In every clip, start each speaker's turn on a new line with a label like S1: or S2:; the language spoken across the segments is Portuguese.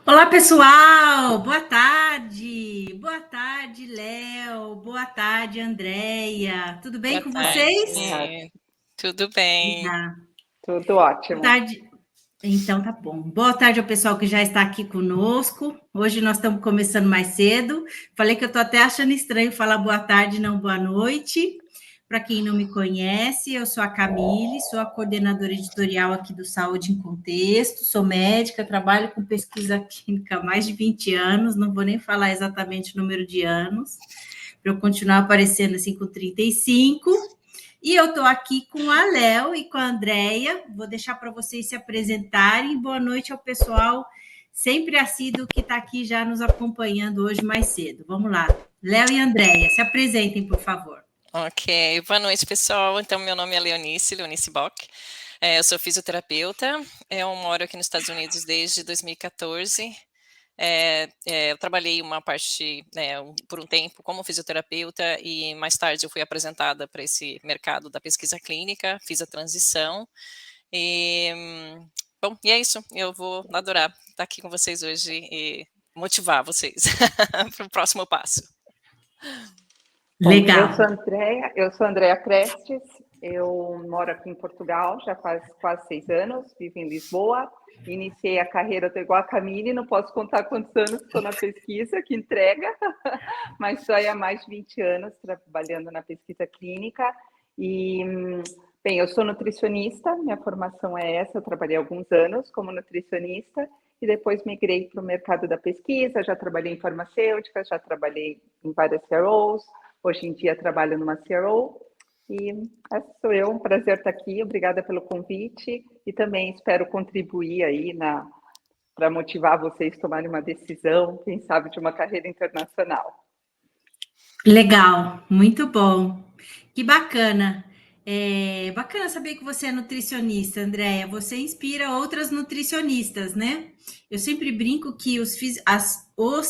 S1: Olá, pessoal! Boa tarde! Boa tarde, Léo! Boa tarde, Andréia! Tudo bem
S2: Boa
S1: com vocês?
S2: tarde. Tudo bem?
S1: Ah,
S3: Tudo
S1: boa
S3: ótimo.
S1: tarde. Então, tá bom. Boa tarde ao pessoal que já está aqui conosco. Hoje nós estamos começando mais cedo. Falei que eu estou até achando estranho falar boa tarde, não boa noite. Para quem não me conhece, eu sou a Camille, sou a coordenadora editorial aqui do Saúde em Contexto, sou médica, trabalho com pesquisa clínica há mais de 20 anos, não vou nem falar exatamente o número de anos, para eu continuar aparecendo assim com 35. E eu estou aqui com a Léo e com a Andréia. Vou deixar para vocês se apresentarem. Boa noite ao pessoal, sempre assíduo que está aqui já nos acompanhando hoje mais cedo. Vamos lá. Léo e Andréia, se apresentem, por favor.
S2: Ok, boa noite, pessoal. Então, meu nome é Leonice Bock. Eu sou fisioterapeuta. Eu moro aqui nos Estados Unidos desde 2014. Eu trabalhei uma parte, por um tempo, como fisioterapeuta e mais tarde eu fui apresentada para esse mercado da pesquisa clínica, fiz a transição e, e é isso. Eu vou adorar estar aqui com vocês hoje e motivar vocês para o próximo passo.
S3: Bom,
S1: Legal.
S3: eu sou Andréia Prestes, eu moro aqui em Portugal já faz quase 6 anos, vivo em Lisboa, iniciei a carreira, estou igual a Camille, não posso contar quantos anos estou na pesquisa, que entrega, mas estou há mais de 20 anos trabalhando na pesquisa clínica e, bem, eu sou nutricionista, minha formação é essa, eu trabalhei alguns anos como nutricionista e depois migrei para o mercado da pesquisa, já trabalhei em farmacêuticas, já trabalhei em várias CROs. Hoje em dia trabalho numa CRO e essa sou eu, um prazer estar aqui, obrigada pelo convite e também espero contribuir aí para motivar vocês a tomarem uma decisão, quem sabe, de uma carreira internacional.
S1: Legal, muito bom. Que bacana. Bacana saber que você é nutricionista, Andréia. Você inspira outras nutricionistas, né? Eu sempre brinco que os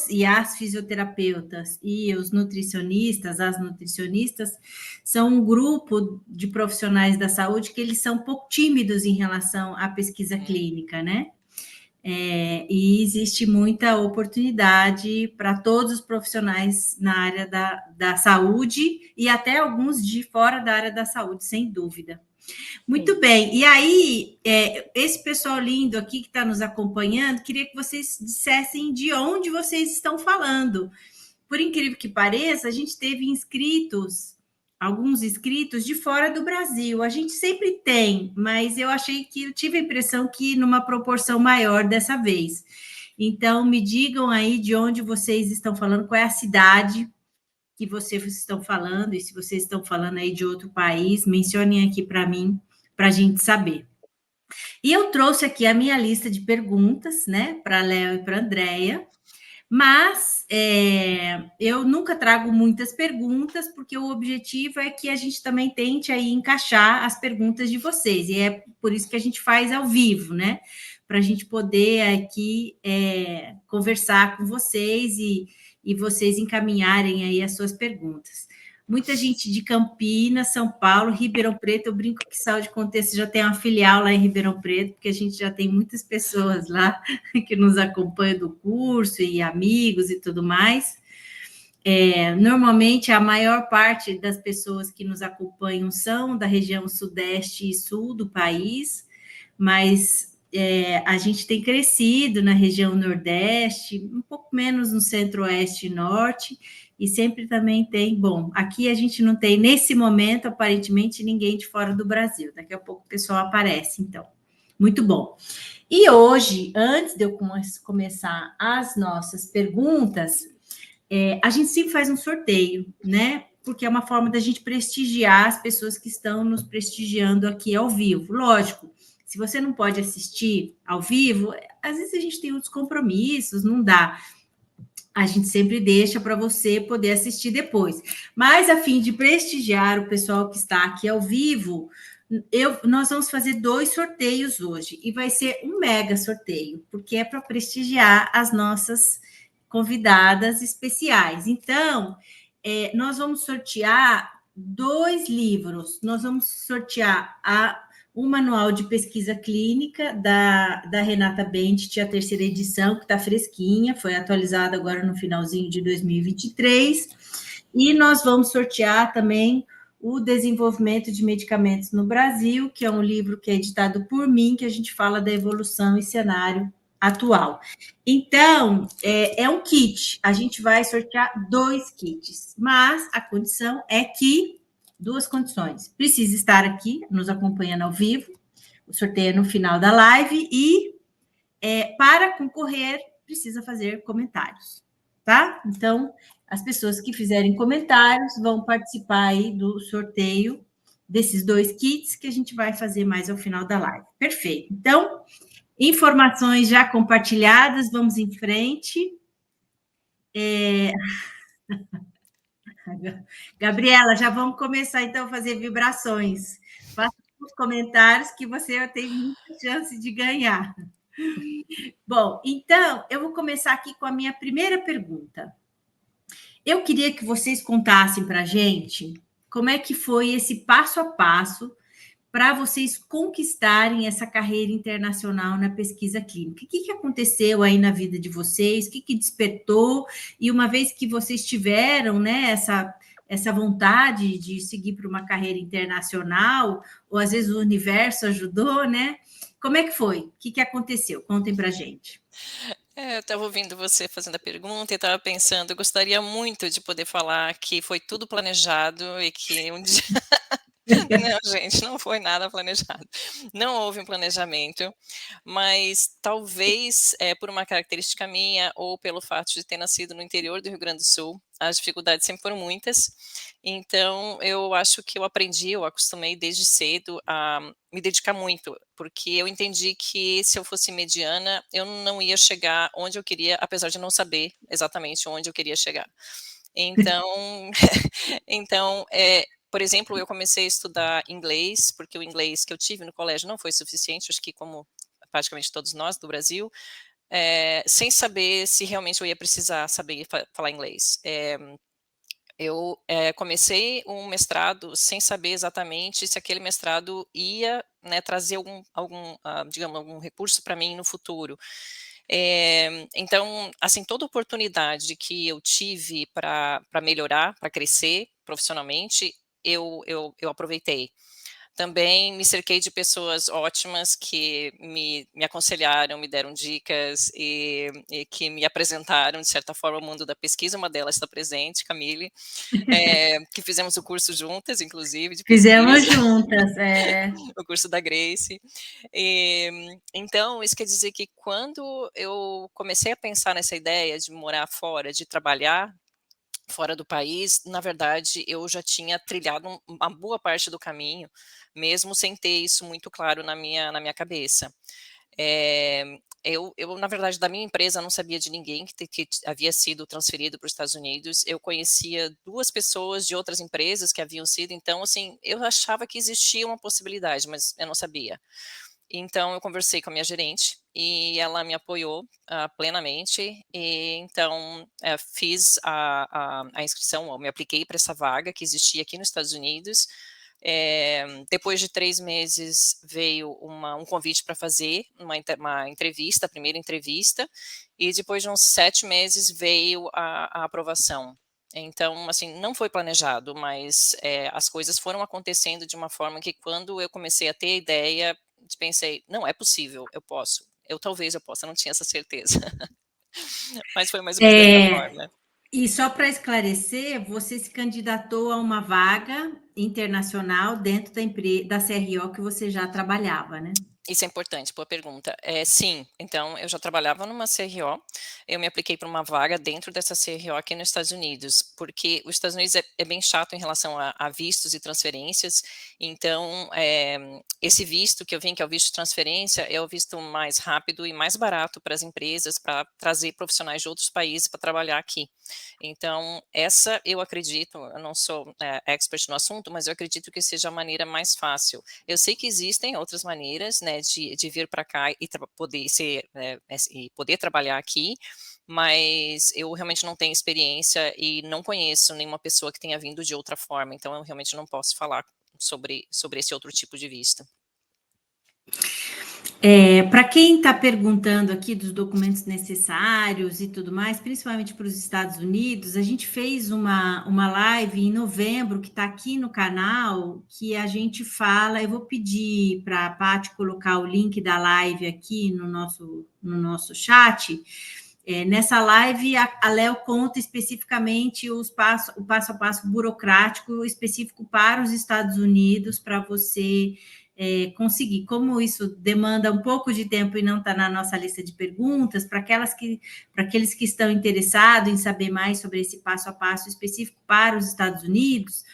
S1: e as fisioterapeutas e os nutricionistas, as nutricionistas, são um grupo de profissionais da saúde que eles são um pouco tímidos em relação à pesquisa clínica, né? E existe muita oportunidade para todos os profissionais na área da saúde e até alguns de fora da área da saúde, sem dúvida. Muito bem, e aí, esse pessoal lindo aqui que está nos acompanhando, queria que vocês dissessem de onde vocês estão falando. Por incrível que pareça, a gente teve alguns inscritos de fora do Brasil. A gente sempre tem, mas eu tive a impressão que numa proporção maior dessa vez. Então, me digam aí de onde vocês estão falando, qual é a cidade que vocês estão falando, e se vocês estão falando aí de outro país, mencionem aqui para mim, para a gente saber. E eu trouxe aqui a minha lista de perguntas, né, para a Léo e para a Andréia, mas eu nunca trago muitas perguntas, porque o objetivo é que a gente também tente aí encaixar as perguntas de vocês, e é por isso que a gente faz ao vivo, né? Para a gente poder aqui conversar com vocês e vocês encaminharem aí as suas perguntas. Muita gente de Campinas, São Paulo, Ribeirão Preto. Eu brinco que Saúde Contexto já tem uma filial lá em Ribeirão Preto, porque a gente já tem muitas pessoas lá que nos acompanham do curso e amigos e tudo mais. Normalmente, a maior parte das pessoas que nos acompanham são da região sudeste e sul do país, mas a gente tem crescido na região nordeste, um pouco menos no centro-oeste e norte, e sempre também tem, bom, aqui a gente não tem, nesse momento, aparentemente, ninguém de fora do Brasil. Daqui a pouco o pessoal aparece, então. Muito bom. E hoje, antes de eu começar as nossas perguntas, a gente sempre faz um sorteio, né? Porque é uma forma da gente prestigiar as pessoas que estão nos prestigiando aqui ao vivo. Lógico, se você não pode assistir ao vivo, às vezes a gente tem outros compromissos, não dá. A gente sempre deixa para você poder assistir depois. Mas, a fim de prestigiar o pessoal que está aqui ao vivo, nós vamos fazer 2 sorteios hoje. E vai ser um mega sorteio, porque é para prestigiar as nossas convidadas especiais. Então, nós vamos sortear 2 livros. Nós vamos sortear o Manual de Pesquisa Clínica da Renata Bendt, a terceira edição, que está fresquinha, foi atualizada agora no finalzinho de 2023. E nós vamos sortear também o Desenvolvimento de Medicamentos no Brasil, que é um livro que é editado por mim, que a gente fala da evolução e cenário atual. Então, é um kit. A gente vai sortear 2 kits, mas a condição é que 2 condições. Precisa estar aqui, nos acompanhando ao vivo, o sorteio é no final da live, e para concorrer, precisa fazer comentários, tá? Então, as pessoas que fizerem comentários vão participar aí do sorteio desses 2 kits que a gente vai fazer mais ao final da live. Perfeito. Então, informações já compartilhadas, vamos em frente. Gabriela, já vamos começar então a fazer vibrações. Faça os comentários que você tem muita chance de ganhar. Bom, então eu vou começar aqui com a minha primeira pergunta. Eu queria que vocês contassem para a gente como é que foi esse passo a passo para vocês conquistarem essa carreira internacional na pesquisa clínica. O que aconteceu aí na vida de vocês? O que despertou? E uma vez que vocês tiveram, né, essa vontade de seguir para uma carreira internacional, ou às vezes o universo ajudou, né? Como é que foi? O que aconteceu? Contem para a gente.
S2: Eu estava ouvindo você fazendo a pergunta e estava pensando, eu gostaria muito de poder falar que foi tudo planejado e que um dia... Não, gente, não foi nada planejado. Não houve um planejamento, mas talvez por uma característica minha ou pelo fato de ter nascido no interior do Rio Grande do Sul, as dificuldades sempre foram muitas. Então, eu acho que eu acostumei desde cedo a me dedicar muito, porque eu entendi que se eu fosse mediana, eu não ia chegar onde eu queria, apesar de não saber exatamente onde eu queria chegar. Então, então, por exemplo, eu comecei a estudar inglês, porque o inglês que eu tive no colégio não foi suficiente, acho que como praticamente todos nós do Brasil, sem saber se realmente eu ia precisar saber falar inglês. Eu comecei um mestrado sem saber exatamente se aquele mestrado ia, né, trazer digamos, algum recurso para mim no futuro. Então, assim, toda oportunidade que eu tive para melhorar, para crescer profissionalmente, eu aproveitei. Também me cerquei de pessoas ótimas que me aconselharam, me deram dicas e que me apresentaram, de certa forma, ao mundo da pesquisa. Uma delas está presente, Camille, que fizemos o curso juntas, inclusive, de
S1: Fizemos
S2: pesquisa.
S1: juntas,
S2: O curso da Grace. Então, isso quer dizer que quando eu comecei a pensar nessa ideia de morar fora, de trabalhar fora do país, na verdade, eu já tinha trilhado uma boa parte do caminho, mesmo sem ter isso muito claro na minha cabeça. Na verdade, da minha empresa, não sabia de ninguém que havia sido transferido para os Estados Unidos. Eu conhecia 2 pessoas de outras empresas que haviam sido, então, assim, eu achava que existia uma possibilidade, mas eu não sabia. Então, eu conversei com a minha gerente e ela me apoiou plenamente. E então, fiz a inscrição, eu me apliquei para essa vaga que existia aqui nos Estados Unidos. Depois de 3 meses, veio um convite para fazer uma entrevista, a primeira entrevista, e depois de uns 7 meses veio a aprovação. Então, assim, não foi planejado, mas as coisas foram acontecendo de uma forma que quando eu comecei a ter a ideia, pensei, não, é possível, eu posso. Talvez eu possa, não tinha essa certeza. Mas foi mais ou menos dessa forma.
S1: E só para esclarecer, você se candidatou a uma vaga internacional dentro da CRO que você já trabalhava, né?
S2: Isso é importante, boa pergunta. Sim, então eu já trabalhava numa CRO, eu me apliquei para uma vaga dentro dessa CRO aqui nos Estados Unidos, porque os Estados Unidos é bem chato em relação a vistos e transferências, então esse visto que eu vim, que é o visto de transferência, é o visto mais rápido e mais barato para as empresas, para trazer profissionais de outros países para trabalhar aqui. Então, essa eu acredito, eu não sou expert no assunto, mas eu acredito que seja a maneira mais fácil. Eu sei que existem outras maneiras, né, de vir para cá e poder e poder trabalhar aqui, mas eu realmente não tenho experiência e não conheço nenhuma pessoa que tenha vindo de outra forma, então eu realmente não posso falar sobre esse outro tipo de visto.
S1: Para quem está perguntando aqui dos documentos necessários e tudo mais, principalmente para os Estados Unidos, a gente fez uma live em novembro, que está aqui no canal, que a gente fala, eu vou pedir para a Paty colocar o link da live aqui no nosso chat. Nessa live, a Léo conta especificamente o passo a passo burocrático específico para os Estados Unidos, para você conseguir. Como isso demanda um pouco de tempo e não está na nossa lista de perguntas, para aqueles que estão interessados em saber mais sobre esse passo a passo específico para os Estados Unidos,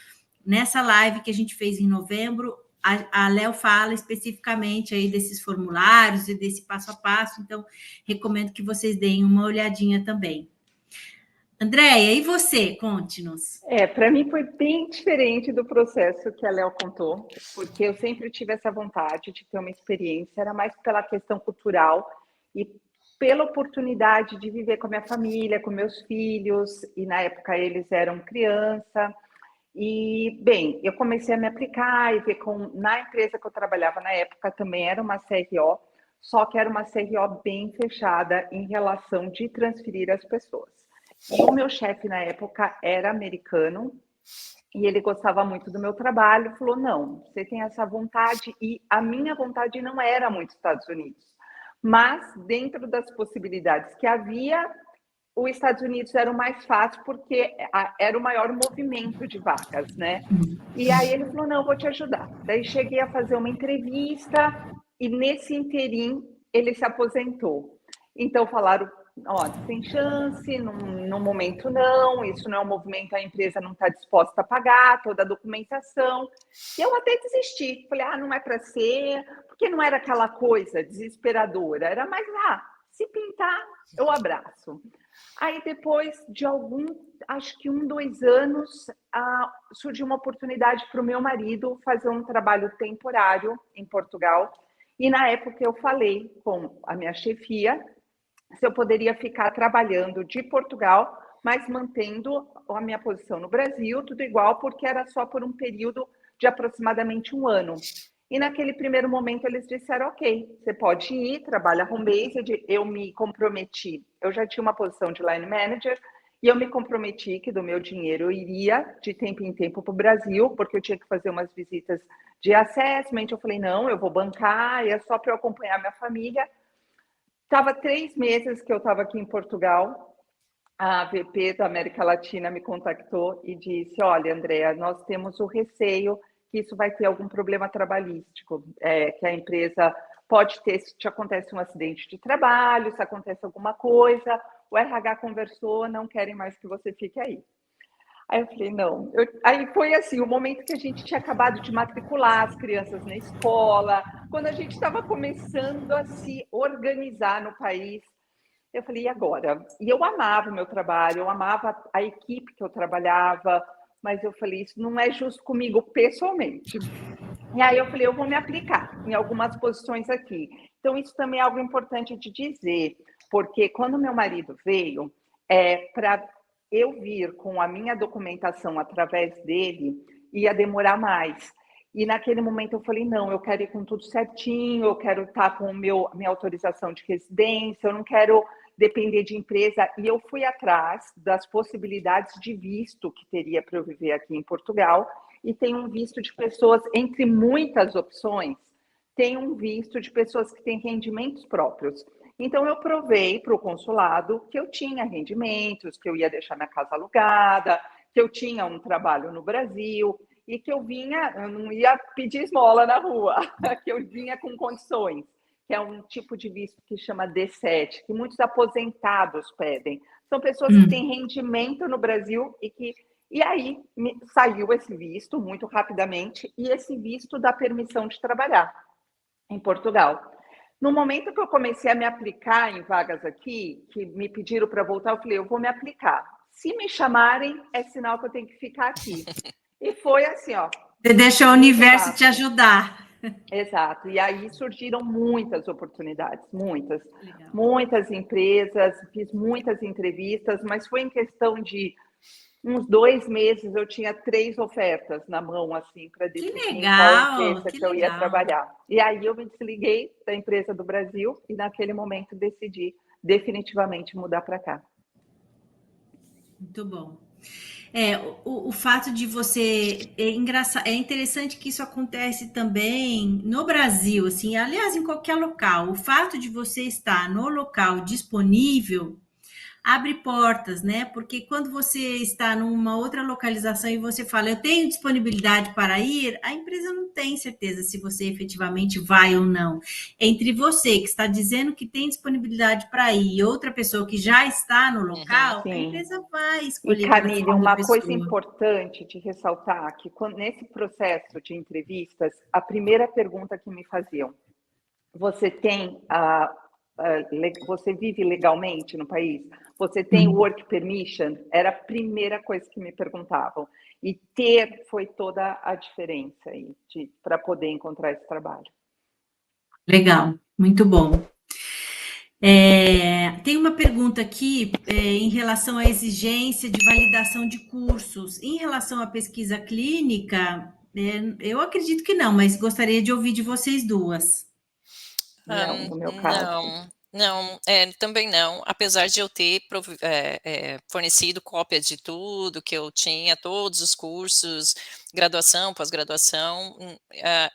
S1: nessa live que a gente fez em novembro, a Léo fala especificamente aí desses formulários e desse passo a passo, então recomendo que vocês deem uma olhadinha também. Andréia, e você? Conte-nos.
S3: Para mim foi bem diferente do processo que a Léo contou, porque eu sempre tive essa vontade de ter uma experiência, era mais pela questão cultural e pela oportunidade de viver com a minha família, com meus filhos, e na época eles eram criança. E, bem, eu comecei a me aplicar e ver na empresa que eu trabalhava na época também era uma CRO, só que era uma CRO bem fechada em relação de transferir as pessoas. E o meu chefe na época era americano e ele gostava muito do meu trabalho, falou, não, você tem essa vontade, e a minha vontade não era muito Estados Unidos, mas dentro das possibilidades que havia, os Estados Unidos era o mais fácil porque era o maior movimento de vagas, né? E aí ele falou, não, eu vou te ajudar. Daí cheguei a fazer uma entrevista e nesse interim ele se aposentou. Então falaram, ó, sem chance, no momento não, isso não é um movimento, a empresa não está disposta a pagar toda a documentação. E eu até desisti, falei, não é para ser, porque não era aquela coisa desesperadora, era mais, se pintar, eu abraço. Aí depois de acho que 2 anos, surgiu uma oportunidade para o meu marido fazer um trabalho temporário em Portugal. E na época eu falei com a minha chefia se eu poderia ficar trabalhando de Portugal, mas mantendo a minha posição no Brasil, tudo igual, porque era só por um período de aproximadamente 1 ano. E naquele primeiro momento eles disseram, ok, você pode ir, trabalha home-based. Eu me comprometi, eu já tinha uma posição de line manager, e eu me comprometi que do meu dinheiro eu iria de tempo em tempo para o Brasil, porque eu tinha que fazer umas visitas de assessment. Eu falei, não, eu vou bancar, e é só para eu acompanhar minha família. Estava 3 meses que eu estava aqui em Portugal, a VP da América Latina me contactou e disse, olha, Andréa, nós temos o receio que isso vai ter algum problema trabalhístico, que a empresa pode ter, se te acontece um acidente de trabalho, se acontece alguma coisa, o RH conversou, não querem mais que você fique aí. Aí eu falei, não. Aí foi assim, o momento que a gente tinha acabado de matricular as crianças na escola, quando a gente estava começando a se organizar no país. Eu falei, e agora? E eu amava o meu trabalho, eu amava a equipe que eu trabalhava, mas eu falei, isso não é justo comigo pessoalmente. E aí eu falei, eu vou me aplicar em algumas posições aqui. Então, isso também é algo importante de dizer, porque quando meu marido veio, para eu vir com a minha documentação através dele, ia demorar mais. E naquele momento eu falei, não, eu quero ir com tudo certinho, eu quero estar com minha autorização de residência, eu não quero depender de empresa. E eu fui atrás das possibilidades de visto que teria para eu viver aqui em Portugal, e tem um visto de pessoas, entre muitas opções, tem um visto de pessoas que têm rendimentos próprios. Então, eu provei para o consulado que eu tinha rendimentos, que eu ia deixar minha casa alugada, que eu tinha um trabalho no Brasil e que eu não ia pedir esmola na rua, que eu vinha com condições, que é um tipo de visto que chama D7, que muitos aposentados pedem. São pessoas que têm rendimento no Brasil e aí saiu esse visto muito rapidamente, e esse visto dá permissão de trabalhar em Portugal. No momento que eu comecei a me aplicar em vagas aqui, que me pediram para voltar, eu falei, eu vou me aplicar. Se me chamarem, é sinal que eu tenho que ficar aqui. E foi assim, ó.
S1: Você deixa o universo te ajudar.
S3: Exato. E aí surgiram muitas oportunidades, muitas empresas, fiz muitas entrevistas, mas foi em questão de uns 2 meses eu tinha 3 ofertas na mão, assim, para
S1: Que
S3: decidir em qual
S1: legal,
S3: empresa
S1: que
S3: que eu ia
S1: legal.
S3: trabalhar. E aí eu me desliguei da empresa do Brasil e naquele momento decidi definitivamente mudar para cá.
S1: Muito bom. O fato de você é interessante que isso acontece também no Brasil, assim, aliás, em qualquer local. O fato de você estar no local disponível abre portas, né? Porque quando você está numa outra localização e você fala, eu tenho disponibilidade para ir, a empresa não tem certeza se você efetivamente vai ou não. Entre você que está dizendo que tem disponibilidade para ir e outra pessoa que já está no
S2: Uhum.
S1: local, a
S3: Sim.
S1: empresa vai
S3: E
S1: escolher pela
S3: Camille,
S1: segunda
S3: uma coisa
S1: pessoa.
S3: importante de ressaltar que nesse processo de entrevistas, a primeira pergunta que me faziam: você tem você vive legalmente no país? Você tem
S1: Hum,
S3: work permission? Era a primeira coisa que me perguntavam. E ter foi toda a diferença aí para poder encontrar esse trabalho.
S1: legal, muito bom. Tem uma pergunta aqui em relação à exigência de validação de cursos. Em relação à pesquisa clínica, eu acredito que não, mas gostaria de ouvir de vocês duas.
S3: Não, no meu caso.
S2: Não, não, também não, apesar de eu ter fornecido cópia de tudo que eu tinha, todos os cursos, graduação, pós-graduação,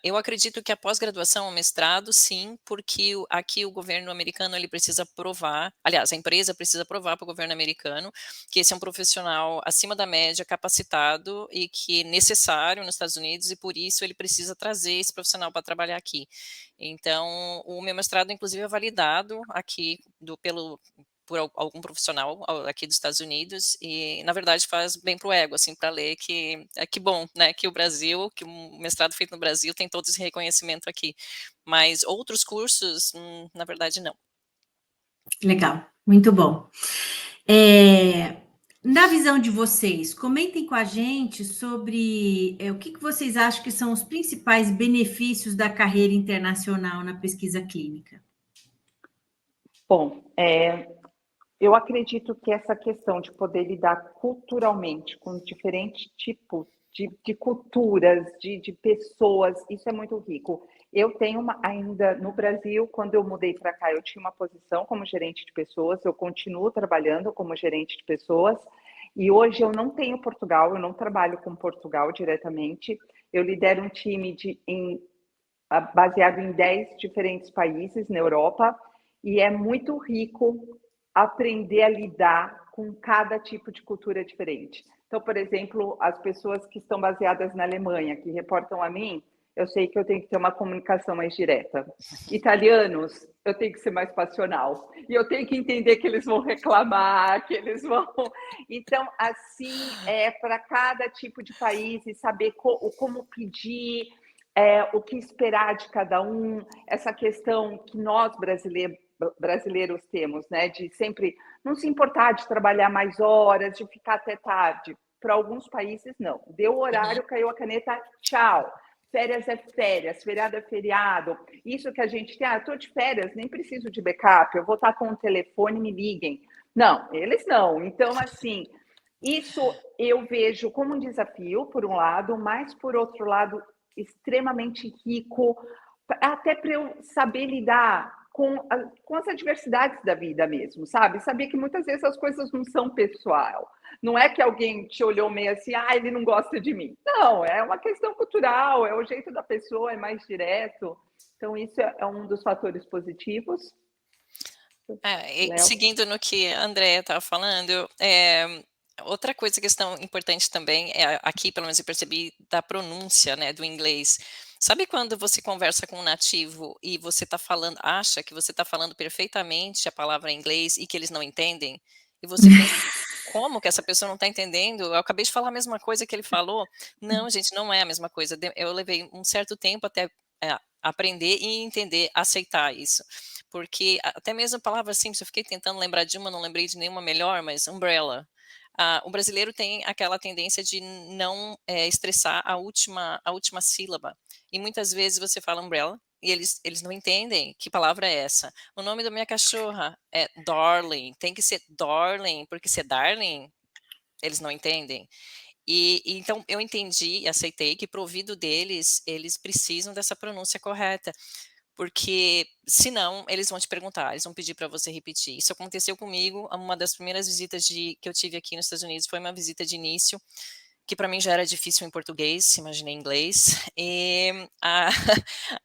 S2: eu acredito que a pós-graduação, o mestrado, sim, porque aqui o governo americano ele precisa provar, aliás, a empresa precisa provar para o governo americano que esse é um profissional acima da média, capacitado e que é necessário nos Estados Unidos e por isso ele precisa trazer esse profissional para trabalhar aqui. Então, o meu mestrado, inclusive, é validado aqui por algum profissional aqui dos Estados Unidos e, na verdade, faz bem para o ego, assim, para ler que bom, né, que o Brasil, que um mestrado feito no Brasil tem todo esse reconhecimento aqui. Mas outros cursos, na verdade, não.
S1: Legal, muito bom. É, na visão de vocês, comentem com a gente sobre o que vocês acham que são os principais benefícios da carreira internacional na pesquisa clínica.
S3: Bom, eu acredito que essa questão de poder lidar culturalmente com diferentes tipos de culturas, de pessoas, isso é muito rico. Eu tenho ainda no Brasil, quando eu mudei para cá, eu tinha uma posição como gerente de pessoas, eu continuo trabalhando como gerente de pessoas, e hoje eu não tenho Portugal, eu não trabalho com Portugal diretamente, eu lidero um time baseado em 10 diferentes países na Europa, e é muito rico aprender a lidar com cada tipo de cultura diferente. Então, por exemplo, as pessoas que estão baseadas na Alemanha, que reportam a mim, eu sei que eu tenho que ter uma comunicação mais direta. Italianos, eu tenho que ser mais passional. E eu tenho que entender que eles vão reclamar, que eles vão. Então, assim, para cada tipo de país e saber como pedir, o que esperar de cada um, essa questão que nós brasileiros temos, né, de sempre não se importar de trabalhar mais horas, de ficar até tarde. Para alguns países, não. Deu o
S2: Uhum.
S3: horário, caiu a caneta, tchau. Férias é férias, feriado é feriado. Isso que a gente tem, estou de férias, nem preciso de backup, eu vou estar com o telefone, me liguem. Não, eles não. Então, assim, isso eu vejo como um desafio, por um lado, mas, por outro lado, extremamente rico, até para eu saber lidar com as adversidades da vida mesmo, sabe? Saber que muitas vezes as coisas não são pessoal. Não é que alguém te olhou meio assim, ele não gosta de mim. Não, é uma questão cultural, é o jeito da pessoa, é mais direto. Então, isso é um dos fatores positivos.
S2: E
S3: Léo?
S2: seguindo no que a Andrea estava falando, outra questão importante também, aqui pelo menos eu percebi, da pronúncia, né, do inglês. Sabe quando você conversa com um nativo e você acha que você está falando perfeitamente a palavra em inglês e que eles não entendem? E você pensa, como que essa pessoa não está entendendo? Eu acabei de falar a mesma coisa que ele falou. Não, gente, não é a mesma coisa. Eu levei um certo tempo até aprender e entender, aceitar isso. Porque até mesmo a palavra simples, eu fiquei tentando lembrar de uma, não lembrei de nenhuma melhor, mas umbrella. O brasileiro tem aquela tendência de não estressar a última sílaba. E muitas vezes você fala umbrella e eles não entendem que palavra é essa. O nome da minha cachorra é Darling, tem que ser Darling, porque se é Darling, eles não entendem. Então eu entendi e aceitei que pro ouvido deles, eles precisam dessa pronúncia correta, porque senão eles vão te perguntar, eles vão pedir para você repetir. Isso aconteceu comigo, uma das primeiras visitas que eu tive aqui nos Estados Unidos foi uma visita de início, que para mim já era difícil em português, imaginei em inglês, e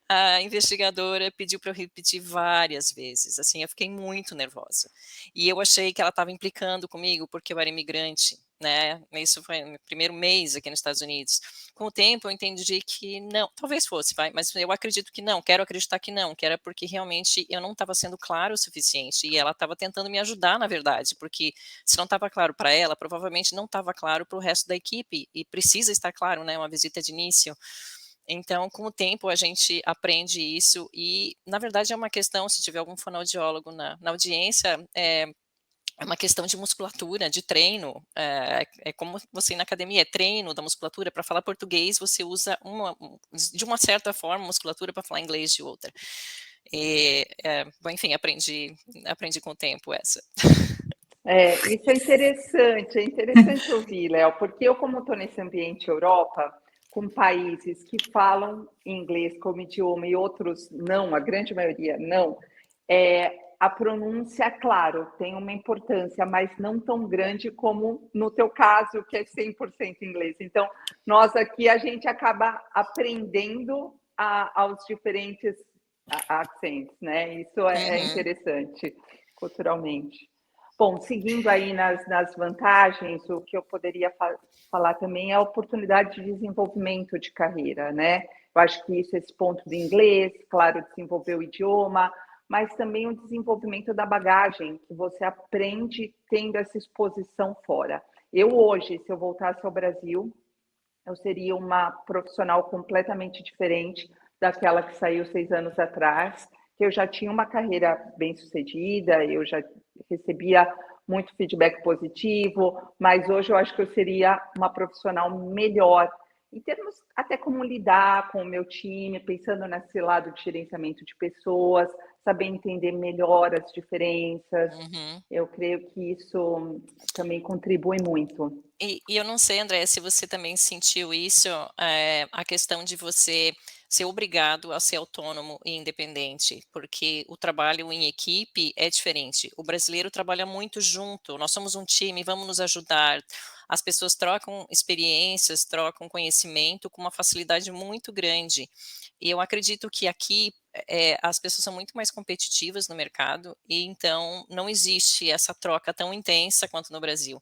S2: a investigadora pediu para eu repetir várias vezes, assim, eu fiquei muito nervosa. E eu achei que ela estava implicando comigo porque eu era imigrante, né? Isso foi no meu primeiro mês aqui nos Estados Unidos. Com o tempo eu entendi que não, talvez fosse, mas eu acredito que não, quero acreditar que não, que era porque realmente eu não estava sendo claro o suficiente e ela estava tentando me ajudar, na verdade, porque se não estava claro para ela, provavelmente não estava claro para o resto da equipe e precisa estar claro, né? Uma visita de início. Então, com o tempo, a gente aprende isso e, na verdade, é uma questão, se tiver algum fonoaudiólogo na audiência, é uma questão de musculatura, de treino, é como você ir na academia, é treino da musculatura. Para falar português, você usa de uma certa forma, musculatura para falar inglês de outra. Bom, enfim, aprendi com o tempo essa.
S3: Isso é interessante ouvir, Léo, porque eu, como estou nesse ambiente Europa, com países que falam inglês como idioma e outros não, a grande maioria não, a pronúncia, claro, tem uma importância, mas não tão grande como no teu caso, que é 100% inglês. Então, nós aqui, a gente acaba aprendendo aos diferentes acentos, né? Isso é interessante, culturalmente. Bom, seguindo aí nas vantagens, o que eu poderia falar também é a oportunidade de desenvolvimento de carreira, né? Eu acho que isso, esse ponto do inglês, claro, desenvolver o idioma, mas também o desenvolvimento da bagagem, que você aprende tendo essa exposição fora. Eu hoje, se eu voltasse ao Brasil, eu seria uma profissional completamente diferente daquela que saiu 6 anos atrás, que eu já tinha uma carreira bem sucedida, eu já recebia muito feedback positivo, mas hoje eu acho que eu seria uma profissional melhor, em termos até como lidar com o meu time, pensando nesse lado de gerenciamento de pessoas, saber entender melhor as diferenças. Eu creio que isso também contribui muito.
S2: E eu não sei, André, se você também sentiu isso, a questão de você ser obrigado a ser autônomo e independente, porque o trabalho em equipe é diferente. O brasileiro trabalha muito junto, nós somos um time, vamos nos ajudar. As pessoas trocam experiências, trocam conhecimento com uma facilidade muito grande. E eu acredito que aqui as pessoas são muito mais competitivas no mercado, e então não existe essa troca tão intensa quanto no Brasil.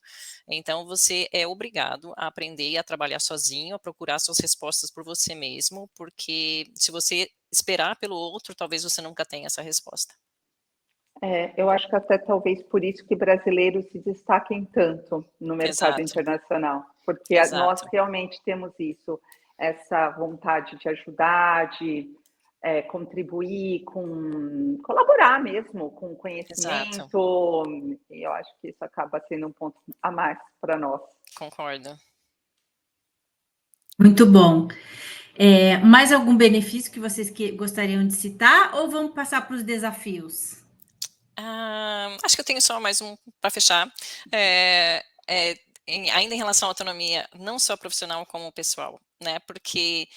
S2: Então, você é obrigado a aprender a trabalhar sozinho, a procurar suas respostas por você mesmo, porque se você esperar pelo outro, talvez você nunca tenha essa resposta.
S3: Eu acho que até talvez por isso que brasileiros se destaquem tanto no mercado
S2: Exato,
S3: internacional, porque nós
S2: exato,
S3: realmente temos isso, essa vontade de ajudar, de contribuir, colaborar mesmo com
S2: exato,
S3: conhecimento, e eu acho que isso acaba sendo um ponto a mais para nós.
S2: concordo.
S1: Muito bom. Mais algum benefício que vocês gostariam de citar ou vamos passar para os desafios?
S2: Acho que eu tenho só mais um para fechar. Ainda em relação à autonomia, não só profissional como pessoal, né? Porque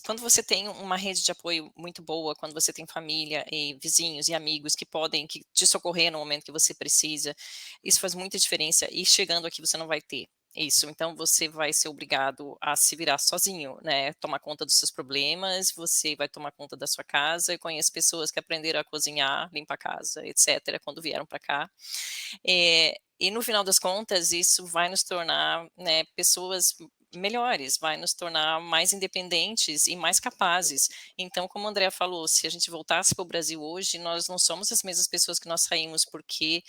S2: quando você tem uma rede de apoio muito boa, quando você tem família e vizinhos e amigos que podem te socorrer no momento que você precisa, isso faz muita diferença. E chegando aqui você não vai ter isso, então você vai ser obrigado a se virar sozinho, né? Tomar conta dos seus problemas, você vai tomar conta da sua casa. Eu conheço pessoas que aprenderam a cozinhar, limpar a casa, etc., quando vieram para cá. E no final das contas, isso vai nos tornar, né, pessoas melhores, vai nos tornar mais independentes e mais capazes. Então, como a Andrea falou, se a gente voltasse para o Brasil hoje, nós não somos as mesmas pessoas que nós saímos, porque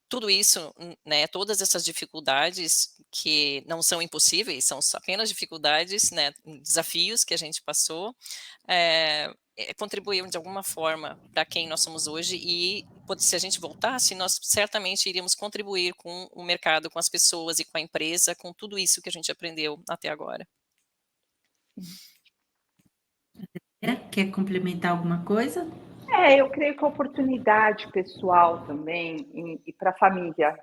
S2: tudo isso, né, todas essas dificuldades que não são impossíveis, são apenas dificuldades, né, desafios que a gente passou, contribuíram de alguma forma para quem nós somos hoje, e se a gente voltasse, nós certamente iríamos contribuir com o mercado, com as pessoas e com a empresa, com tudo isso que a gente aprendeu até agora.
S1: Quer complementar alguma coisa?
S3: Eu creio que a oportunidade pessoal também e para a família.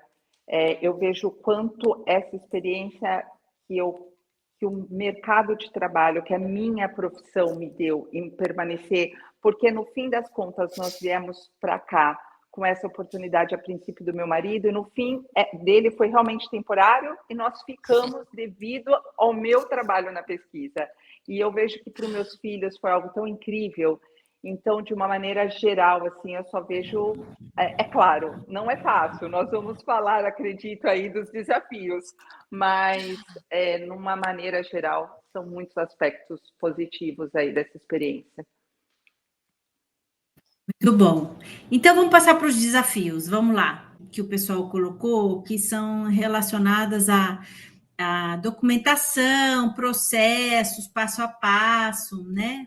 S3: Eu vejo o quanto essa experiência que o mercado de trabalho, que a minha profissão me deu em permanecer, porque no fim das contas nós viemos para cá com essa oportunidade a princípio do meu marido, e no fim dele foi realmente temporário, e nós ficamos devido ao meu trabalho na pesquisa. E eu vejo que para os meus filhos foi algo tão incrível. Então, de uma maneira geral, assim, eu só vejo... É claro, não é fácil, nós vamos falar, acredito, aí dos desafios, mas, numa maneira geral, são muitos aspectos positivos aí dessa experiência.
S1: Muito bom. Então, vamos passar para os desafios. Vamos lá, que o pessoal colocou, que são relacionadas à documentação, processos, passo a passo, né?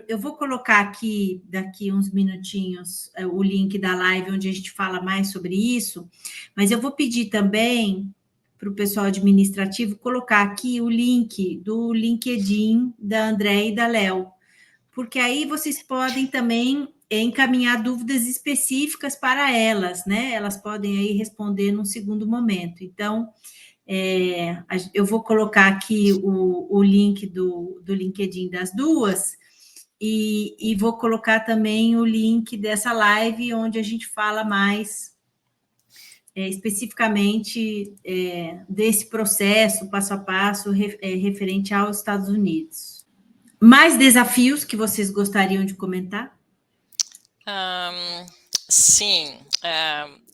S1: Eu vou colocar aqui, daqui uns minutinhos, o link da live onde a gente fala mais sobre isso, mas eu vou pedir também para o pessoal administrativo colocar aqui o link do LinkedIn da André e da Léo, porque aí vocês podem também encaminhar dúvidas específicas para elas, né? Elas podem aí responder num segundo momento. Então, eu vou colocar aqui o link do LinkedIn das duas e vou colocar também o link dessa live onde a gente fala mais especificamente desse processo, passo a passo, referente aos Estados Unidos. Mais desafios que vocês gostariam de comentar?
S2: Sim,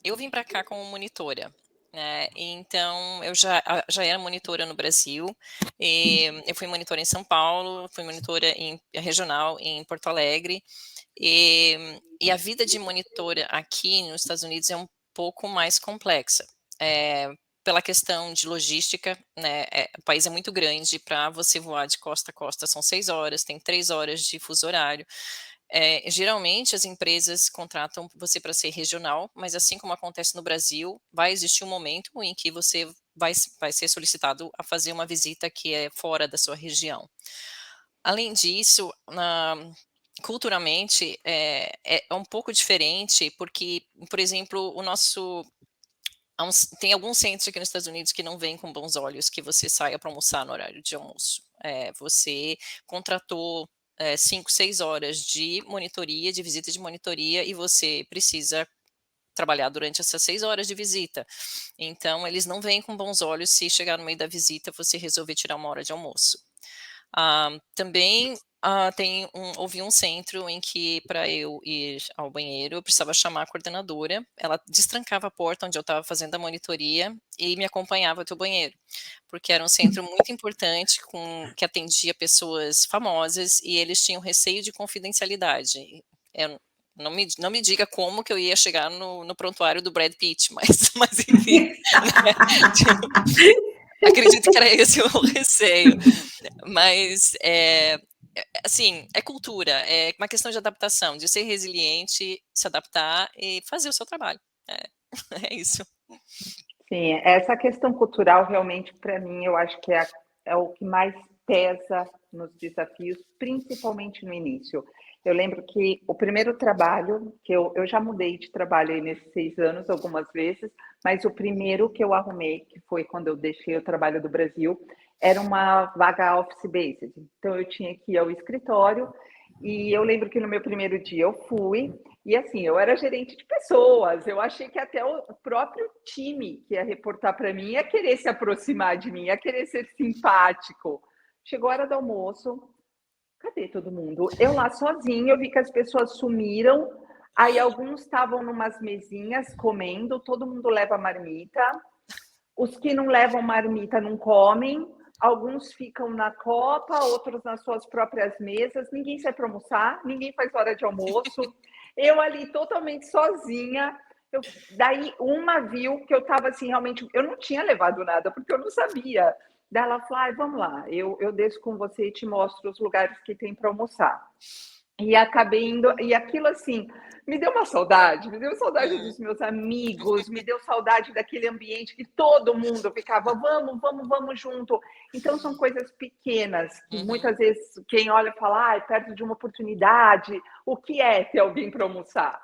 S2: eu vim para cá como monitora, né? Então eu já era monitora no Brasil, eu fui monitora em São Paulo, fui monitora regional em Porto Alegre, e a vida de monitora aqui nos Estados Unidos é um pouco mais complexa, pela questão de logística, né? O país é muito grande, para você voar de costa a costa são 6 horas, tem 3 horas de fuso horário. Geralmente as empresas contratam você para ser regional, mas assim como acontece no Brasil, vai existir um momento em que você vai ser solicitado a fazer uma visita que é fora da sua região. Além disso, culturalmente é um pouco diferente, porque, por exemplo, tem alguns centros aqui nos Estados Unidos que não veem com bons olhos que você saia para almoçar no horário de almoço. Você contratou 5, 6 horas de monitoria, de visita de monitoria, e você precisa trabalhar durante essas 6 horas de visita. Então, eles não veem com bons olhos se chegar no meio da visita você resolver tirar uma hora de almoço. Também houve um centro em que, para eu ir ao banheiro, eu precisava chamar a coordenadora. Ela destrancava a porta onde eu estava fazendo a monitoria e me acompanhava até o banheiro, porque era um centro muito importante, que atendia pessoas famosas, e eles tinham receio de confidencialidade. Não me diga como que eu ia chegar no prontuário do Brad Pitt, mas enfim, né? Acredito que era esse o receio. Mas, assim, é cultura, é uma questão de adaptação, de ser resiliente, se adaptar e fazer o seu trabalho. É isso.
S3: Sim, essa questão cultural realmente, para mim, eu acho que é o que mais pesa nos desafios, principalmente no início. Eu lembro que o primeiro trabalho, que eu já mudei de trabalho aí nesses 6 anos algumas vezes, mas o primeiro que eu arrumei, que foi quando eu deixei o trabalho do Brasil, era uma vaga office-based. Então, eu tinha que ir ao escritório, e eu lembro que no meu primeiro dia eu fui, e assim, eu era gerente de pessoas, eu achei que até o próprio time que ia reportar para mim ia querer se aproximar de mim, ia querer ser simpático. Chegou a hora do almoço, cadê todo mundo? Eu lá sozinha, eu vi que as pessoas sumiram, aí alguns estavam numas mesinhas comendo, todo mundo leva marmita, os que não levam marmita não comem, alguns ficam na copa, outros nas suas próprias mesas, ninguém sai para almoçar, ninguém faz hora de almoço, eu ali totalmente sozinha. Daí uma viu que eu estava assim, realmente, eu não tinha levado nada, porque eu não sabia. Daí ela falou, vamos lá, eu desço com você e te mostro os lugares que tem para almoçar. E acabei indo, e aquilo assim, me deu saudade dos meus amigos, me deu saudade daquele ambiente que todo mundo ficava, vamos junto. Então são coisas pequenas, que muitas vezes quem olha fala, perto de uma oportunidade, o que é ter alguém para almoçar?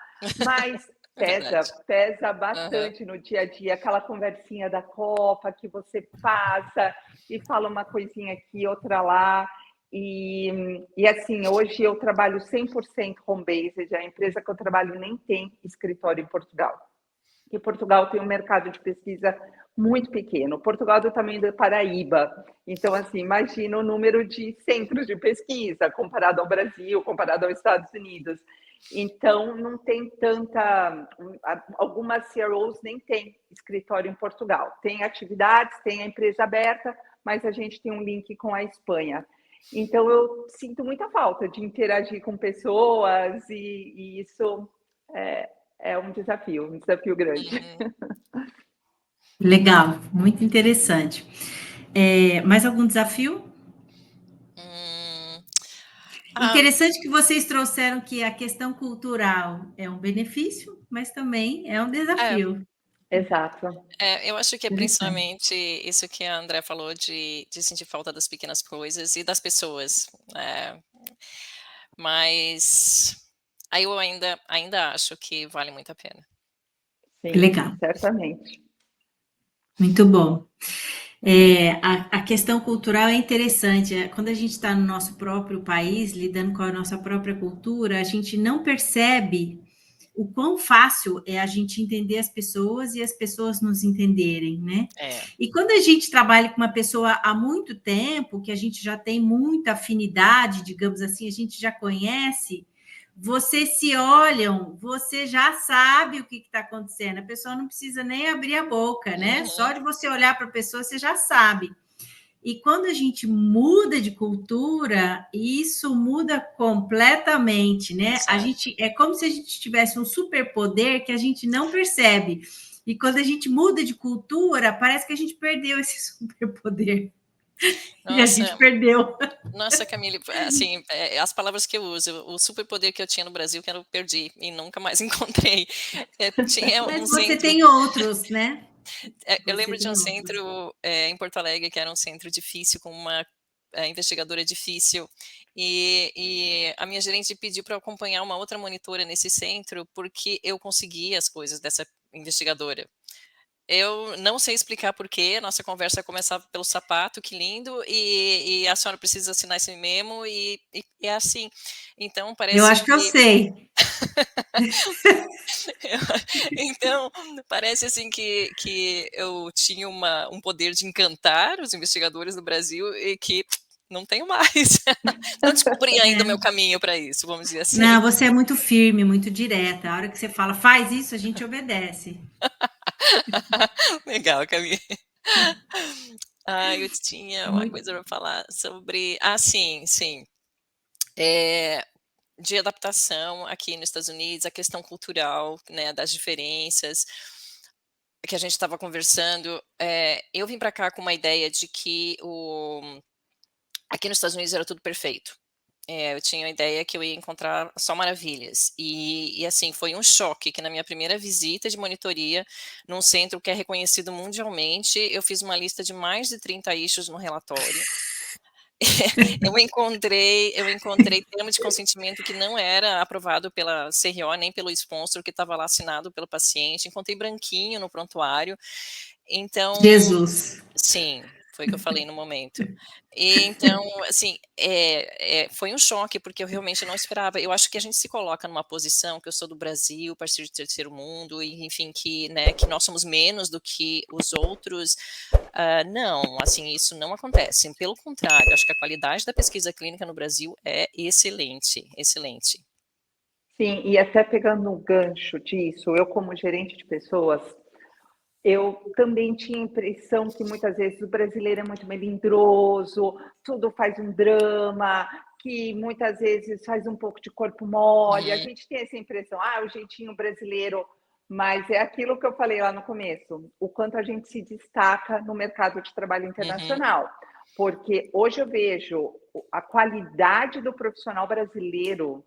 S3: Mas
S2: É verdade.
S3: Pesa
S2: Aham.
S3: bastante no dia a dia, aquela conversinha da copa que você passa e fala uma coisinha aqui, outra lá. E assim, hoje eu trabalho 100% home-based, a empresa que eu trabalho nem tem escritório em Portugal. E Portugal tem um mercado de pesquisa muito pequeno. Portugal é do tamanho da Paraíba. Então, assim, imagina o número de centros de pesquisa comparado ao Brasil, comparado aos Estados Unidos. Então, não tem tanta... Algumas CROs nem têm escritório em Portugal. Tem atividades, tem a empresa aberta, mas a gente tem um link com a Espanha. Então, eu sinto muita falta de interagir com pessoas e isso é um desafio grande.
S2: Uhum.
S1: Legal, muito interessante. Mais algum desafio?
S2: Hum, ah,
S1: Interessante que vocês trouxeram que a questão cultural é um benefício, mas também é um
S2: é,
S1: desafio.
S3: Exato.
S2: eu acho que é
S1: Interessante.
S2: principalmente isso que a André falou de sentir falta das pequenas coisas e das pessoas. Mas aí eu ainda acho que vale muito a pena.
S3: Sim,
S1: Legal,
S3: certamente.
S1: muito bom. A questão cultural é interessante. Quando a gente está no nosso próprio país, lidando com a nossa própria cultura, a gente não percebe o quão fácil é a gente entender as pessoas e as pessoas nos entenderem, né?
S2: É.
S1: E quando a gente trabalha com uma pessoa há muito tempo, que a gente já tem muita afinidade, digamos assim, a gente já conhece, vocês se olham, você já sabe o que está acontecendo. A pessoa não precisa nem abrir a boca, né? Só
S2: Uhum.
S1: de você olhar para a pessoa, você já sabe. E quando a gente muda de cultura, isso muda completamente, né? A
S2: Exato.
S1: gente é como se a gente tivesse um superpoder que a gente não percebe. E quando a gente muda de cultura, parece que a gente perdeu esse superpoder. E a gente
S2: Nossa,
S1: perdeu.
S2: nossa, Camille, assim, as palavras que eu uso, o superpoder que eu tinha no Brasil que eu perdi e nunca mais encontrei. Tinha
S1: Mas
S2: um
S1: você
S2: centro,
S1: tem outros, né?
S2: eu
S1: Você
S2: lembro de um
S1: tem outros.
S2: centro em Porto Alegre que era um centro difícil, com uma investigadora difícil, e a minha gerente pediu para eu acompanhar uma outra monitora nesse centro porque eu conseguia as coisas dessa investigadora. Eu não sei explicar porquê, nossa conversa começava pelo sapato, que lindo, e a senhora precisa assinar esse memo, e é assim. Então,
S1: Eu
S2: parece
S1: acho que eu
S2: que.
S1: sei.
S2: Então, parece assim que eu tinha um poder de encantar os investigadores do Brasil e que não tenho mais. Não descobri ainda o meu
S1: É.
S2: caminho para isso, vamos dizer assim.
S1: Não, você é muito firme, muito direta. A hora que você fala, faz isso, a gente obedece.
S2: Legal, Camille. Ah, eu tinha uma
S1: Muito
S2: coisa para falar sobre. Ah, sim, sim. É, de adaptação aqui nos Estados Unidos, a questão cultural, né, das diferenças que a gente estava conversando. Eu vim para cá com uma ideia de que aqui nos Estados Unidos era tudo perfeito. Eu tinha a ideia que eu ia encontrar só maravilhas. E assim, foi um choque que na minha primeira visita de monitoria, num centro que é reconhecido mundialmente, eu fiz uma lista de mais de 30 issues no relatório. Eu encontrei termo de consentimento que não era aprovado pela CRO, nem pelo sponsor, que estava lá assinado pelo paciente. Encontrei branquinho no prontuário. Então,
S1: Jesus.
S2: sim, foi o que eu falei no momento. E então, assim, foi um choque, porque eu realmente não esperava. Eu acho que a gente se coloca numa posição que eu sou do Brasil, parceiro de terceiro mundo, e enfim, que nós somos menos do que os outros. Não, assim, isso não acontece. Pelo contrário, acho que a qualidade da pesquisa clínica no Brasil é excelente, excelente.
S3: Sim, e até pegando um gancho disso, eu como gerente de pessoas, eu também tinha a impressão que muitas vezes o brasileiro é muito melindroso, tudo faz um drama, que muitas vezes faz um pouco de corpo mole. A
S2: Uhum,
S3: gente tem essa impressão, o jeitinho brasileiro, mas é aquilo que eu falei lá no começo, o quanto a gente se destaca no mercado de trabalho
S2: uhum,
S3: internacional. Porque hoje eu vejo a qualidade do profissional brasileiro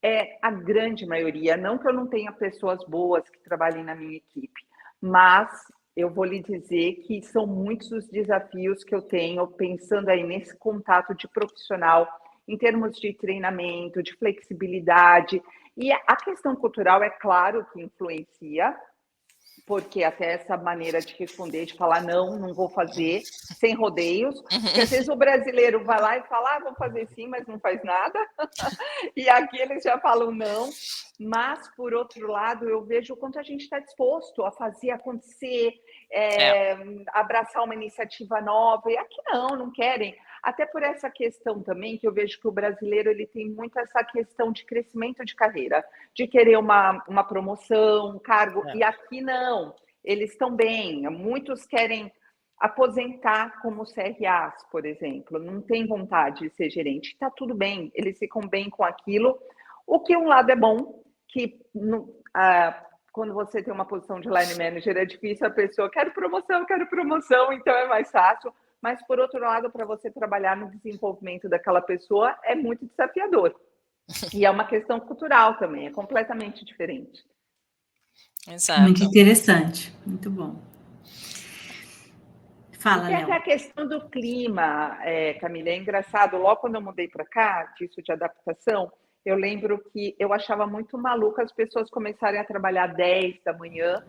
S3: é a grande maioria. Não que eu não tenha pessoas boas que trabalhem na minha equipe, mas eu vou lhe dizer que são muitos os desafios que eu tenho pensando aí nesse contato de profissional em termos de treinamento, de flexibilidade. E a questão cultural, é claro que influencia, porque até essa maneira de responder, de falar não, não vou fazer, sem rodeios, porque às vezes o brasileiro vai lá e fala, vou fazer sim, mas não faz nada, e aqui eles já falam não, mas, por outro lado, eu vejo o quanto a gente está disposto a fazer acontecer, abraçar uma iniciativa nova, e aqui não querem. Até por essa questão também, que eu vejo que o brasileiro ele tem muito essa questão de crescimento de carreira, de querer uma promoção, um cargo, e aqui não, eles estão bem, muitos querem aposentar como CRAs, por exemplo, não tem vontade de ser gerente, está tudo bem, eles ficam bem com aquilo, o que um lado é bom, que quando você tem uma posição de line manager é difícil, a pessoa quero promoção, então é mais fácil, mas, por outro lado, para você trabalhar no desenvolvimento daquela pessoa é muito desafiador. E é uma questão cultural também, é completamente diferente.
S2: Exato.
S1: Muito interessante, muito bom. Fala,
S3: Léo. Tem até a questão do clima, Camila, é engraçado, logo quando eu mudei para cá, disso de adaptação, eu lembro que eu achava muito maluco as pessoas começarem a trabalhar 10 da manhã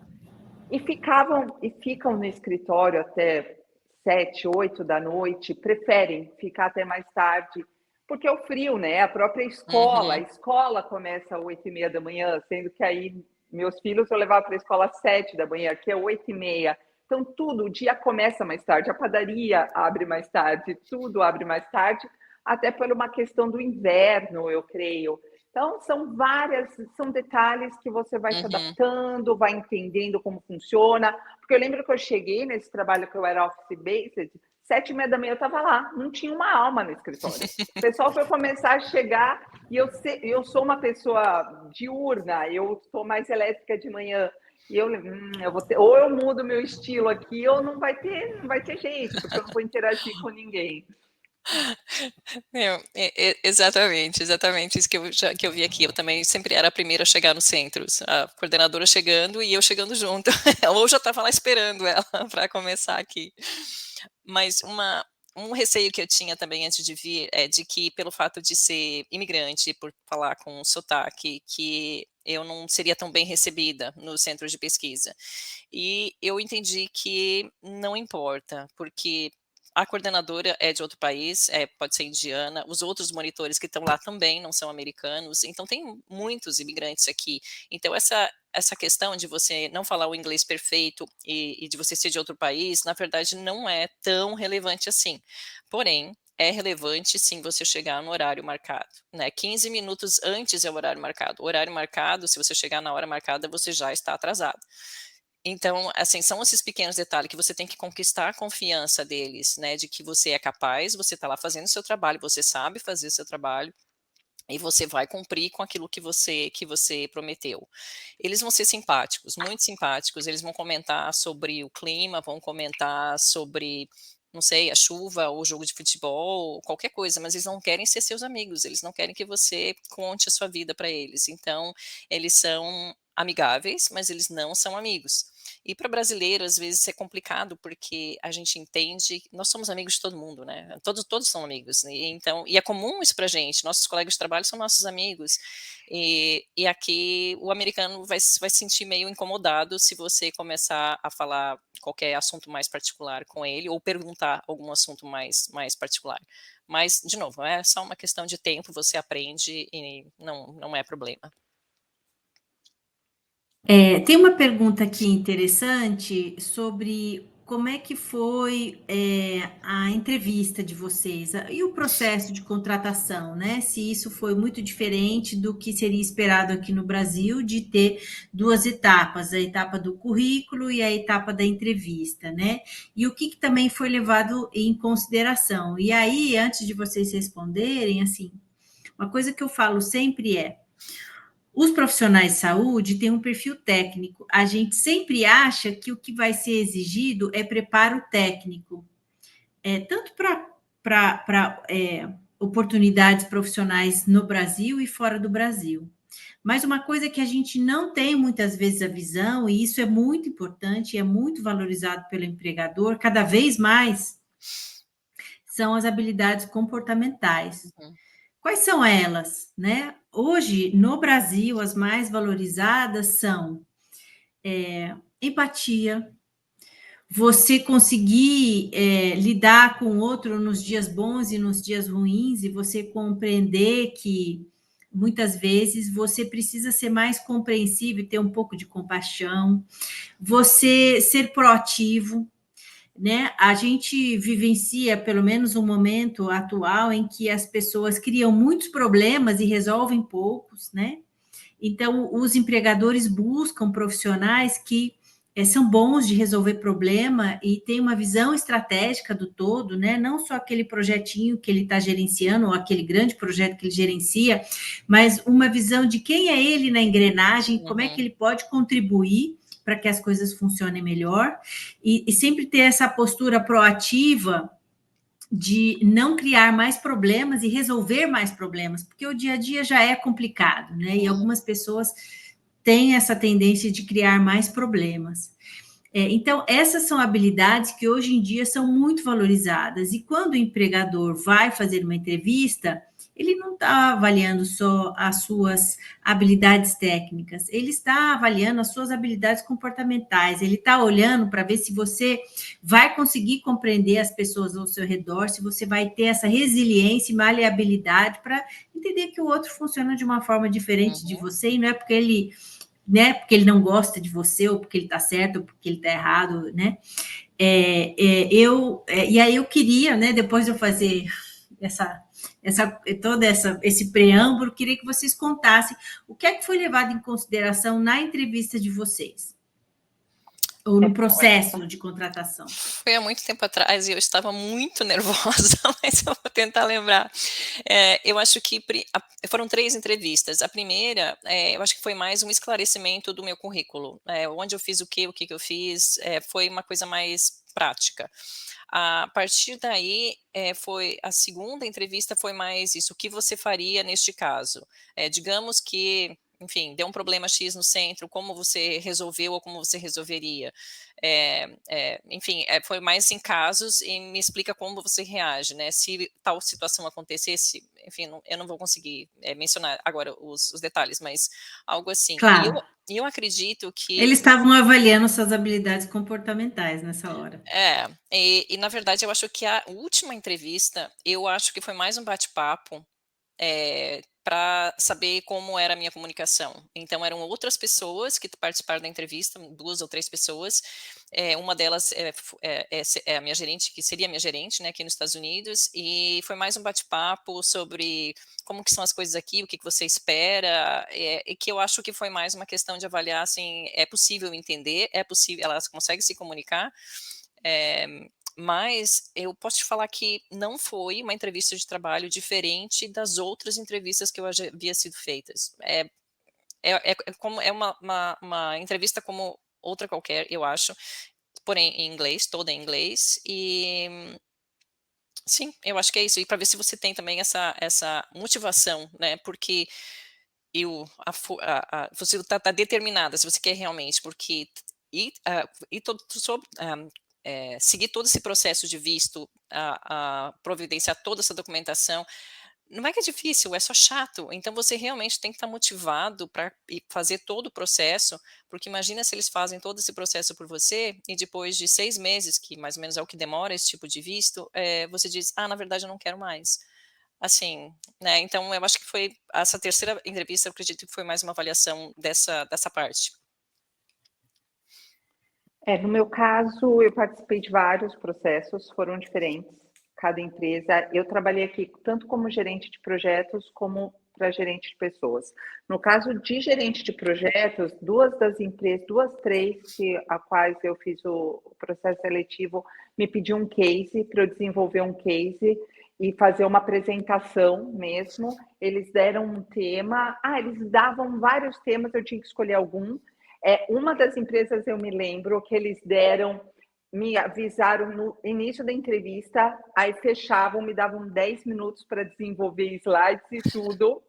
S3: e ficam no escritório até 7, 8 da noite, preferem ficar até mais tarde, porque é o frio, né? A própria escola, a escola começa às 8h30 da manhã, sendo que aí meus filhos eu levava para a escola às 7 da manhã, aqui é 8h30. Então, o dia começa mais tarde, a padaria abre mais tarde, tudo abre mais tarde, até por uma questão do inverno, eu creio. Então, são detalhes que você vai se adaptando, vai entendendo como funciona. Porque eu lembro que eu cheguei nesse trabalho que eu era office-based, 7h30 da manhã eu estava lá, não tinha uma alma no escritório. O pessoal foi começar a chegar e eu sou uma pessoa diurna, eu sou mais elétrica de manhã. E eu vou ter, ou eu mudo meu estilo aqui, ou não vai ter jeito, porque eu não vou interagir com ninguém.
S2: Exatamente isso que eu vi aqui. Eu também sempre era a primeira a chegar nos centros, a coordenadora chegando e eu chegando junto, ou já estava lá esperando ela para começar aqui. Mas um receio que eu tinha também antes de vir é de que, pelo fato de ser imigrante, por falar com sotaque, que eu não seria tão bem recebida nos centros de pesquisa. E eu entendi que não importa, porque a coordenadora é de outro país, pode ser indiana, os outros monitores que estão lá também não são americanos, então tem muitos imigrantes aqui. Então essa questão de você não falar o inglês perfeito e de você ser de outro país, na verdade não é tão relevante assim. Porém, é relevante sim você chegar no horário marcado, né? 15 minutos antes é o horário marcado. O horário marcado, se você chegar na hora marcada, você já está atrasado. Então, assim, são esses pequenos detalhes que você tem que conquistar a confiança deles, né, de que você é capaz, você está lá fazendo o seu trabalho, você sabe fazer o seu trabalho, e você vai cumprir com aquilo que você prometeu. Eles vão ser simpáticos, muito simpáticos, eles vão comentar sobre o clima, vão comentar sobre, não sei, a chuva, ou o jogo de futebol, qualquer coisa, mas eles não querem ser seus amigos, eles não querem que você conte a sua vida para eles. Então, eles são amigáveis, mas eles não são amigos. E para brasileiro, às vezes, é complicado, porque a gente entende, nós somos amigos de todo mundo, né? Todos são amigos. Então, e é comum isso para a gente, nossos colegas de trabalho são nossos amigos. E aqui o americano vai se sentir meio incomodado se você começar a falar qualquer assunto mais particular com ele, ou perguntar algum assunto mais particular. Mas, de novo, é só uma questão de tempo, você aprende e não é problema.
S1: Tem uma pergunta aqui interessante sobre como é que foi a entrevista de vocês e o processo de contratação, né? Se isso foi muito diferente do que seria esperado aqui no Brasil, de ter 2 etapas, a etapa do currículo e a etapa da entrevista, né? E o que também foi levado em consideração. E aí, antes de vocês responderem, assim, uma coisa que eu falo sempre os profissionais de saúde têm um perfil técnico. A gente sempre acha que o que vai ser exigido é preparo técnico, tanto para oportunidades profissionais no Brasil e fora do Brasil. Mas uma coisa que a gente não tem muitas vezes a visão, e isso é muito importante, é muito valorizado pelo empregador, cada vez mais, são as habilidades comportamentais. Quais são elas, né? hoje, no Brasil, as mais valorizadas são empatia, você conseguir lidar com o outro nos dias bons e nos dias ruins, e você compreender que muitas vezes você precisa ser mais compreensivo e ter um pouco de compaixão, você ser proativo, né? A gente vivencia, pelo menos um momento atual, em que as pessoas criam muitos problemas e resolvem poucos, né? Então, os empregadores buscam profissionais que são bons de resolver problema e têm uma visão estratégica do todo, né? Não só aquele projetinho que ele está gerenciando, ou aquele grande projeto que ele gerencia, mas uma visão de quem é ele na engrenagem, como é que ele pode contribuir para que as coisas funcionem melhor, e sempre ter essa postura proativa de não criar mais problemas e resolver mais problemas, porque o dia a dia já é complicado, né? E algumas pessoas têm essa tendência de criar mais problemas. Então, essas são habilidades que hoje em dia são muito valorizadas. E quando o empregador vai fazer uma entrevista, ele não está avaliando só as suas habilidades técnicas, ele está avaliando as suas habilidades comportamentais, ele está olhando para ver se você vai conseguir compreender as pessoas ao seu redor, se você vai ter essa resiliência e maleabilidade para entender que o outro funciona de uma forma diferente de você, e não é porque ele, né, porque ele não gosta de você, ou porque ele está certo, ou porque ele está errado, né? E aí eu queria, né, depois de eu fazer esse preâmbulo, queria que vocês contassem o que é que foi levado em consideração na entrevista de vocês, ou no processo de contratação.
S2: Foi há muito tempo atrás e eu estava muito nervosa, mas eu vou tentar lembrar. Eu acho que foram 3 entrevistas. A primeira, eu acho que foi mais um esclarecimento do meu currículo, onde eu fiz o que eu fiz, foi uma coisa mais prática. A partir daí, foi a segunda entrevista foi mais isso, o que você faria neste caso? Digamos que, enfim, deu um problema X no centro, como você resolveu ou como você resolveria? Enfim, foi mais em casos e me explica como você reage, né? Se tal situação acontecesse, enfim, eu não vou conseguir mencionar agora os detalhes, mas algo assim.
S1: Claro.
S2: E eu acredito que...
S1: Eles estavam avaliando suas habilidades comportamentais nessa hora.
S2: E na verdade eu acho que a última entrevista, eu acho que foi mais um bate-papo, para saber como era a minha comunicação. Então, eram outras pessoas que participaram da entrevista, 2 ou 3 pessoas. Uma delas é a minha gerente, que seria a minha gerente, né, aqui nos Estados Unidos, e foi mais um bate-papo sobre como que são as coisas aqui, o que você espera, e que eu acho que foi mais uma questão de avaliar, assim, é possível entender, é possível, elas conseguem se comunicar, mas eu posso te falar que não foi uma entrevista de trabalho diferente das outras entrevistas que eu havia sido feitas. Como uma entrevista como outra qualquer, eu acho, porém em inglês, toda em inglês, e sim, eu acho que é isso. E para ver se você tem também essa motivação, né? Porque você está determinada, se você quer realmente, porque seguir todo esse processo de visto, a providenciar toda essa documentação, não é que é difícil, é só chato. Então você realmente tem que estar motivado para fazer todo o processo, porque imagina se eles fazem todo esse processo por você e depois de 6 meses, que mais ou menos é o que demora esse tipo de visto, você diz, na verdade eu não quero mais. Assim, né? Então eu acho que foi essa terceira entrevista, eu acredito que foi mais uma avaliação dessa parte.
S3: No meu caso, eu participei de vários processos, foram diferentes, cada empresa. Eu trabalhei aqui tanto como gerente de projetos, como para gerente de pessoas. No caso de gerente de projetos, 2 das empresas, 2, 3, a quais eu fiz o processo seletivo, me pediu um case, para eu desenvolver um case e fazer uma apresentação mesmo. Eles deram um tema, eles davam vários temas, eu tinha que escolher algum. Uma das empresas, eu me lembro, que eles me avisaram no início da entrevista, aí fechavam, me davam 10 minutos para desenvolver slides e tudo.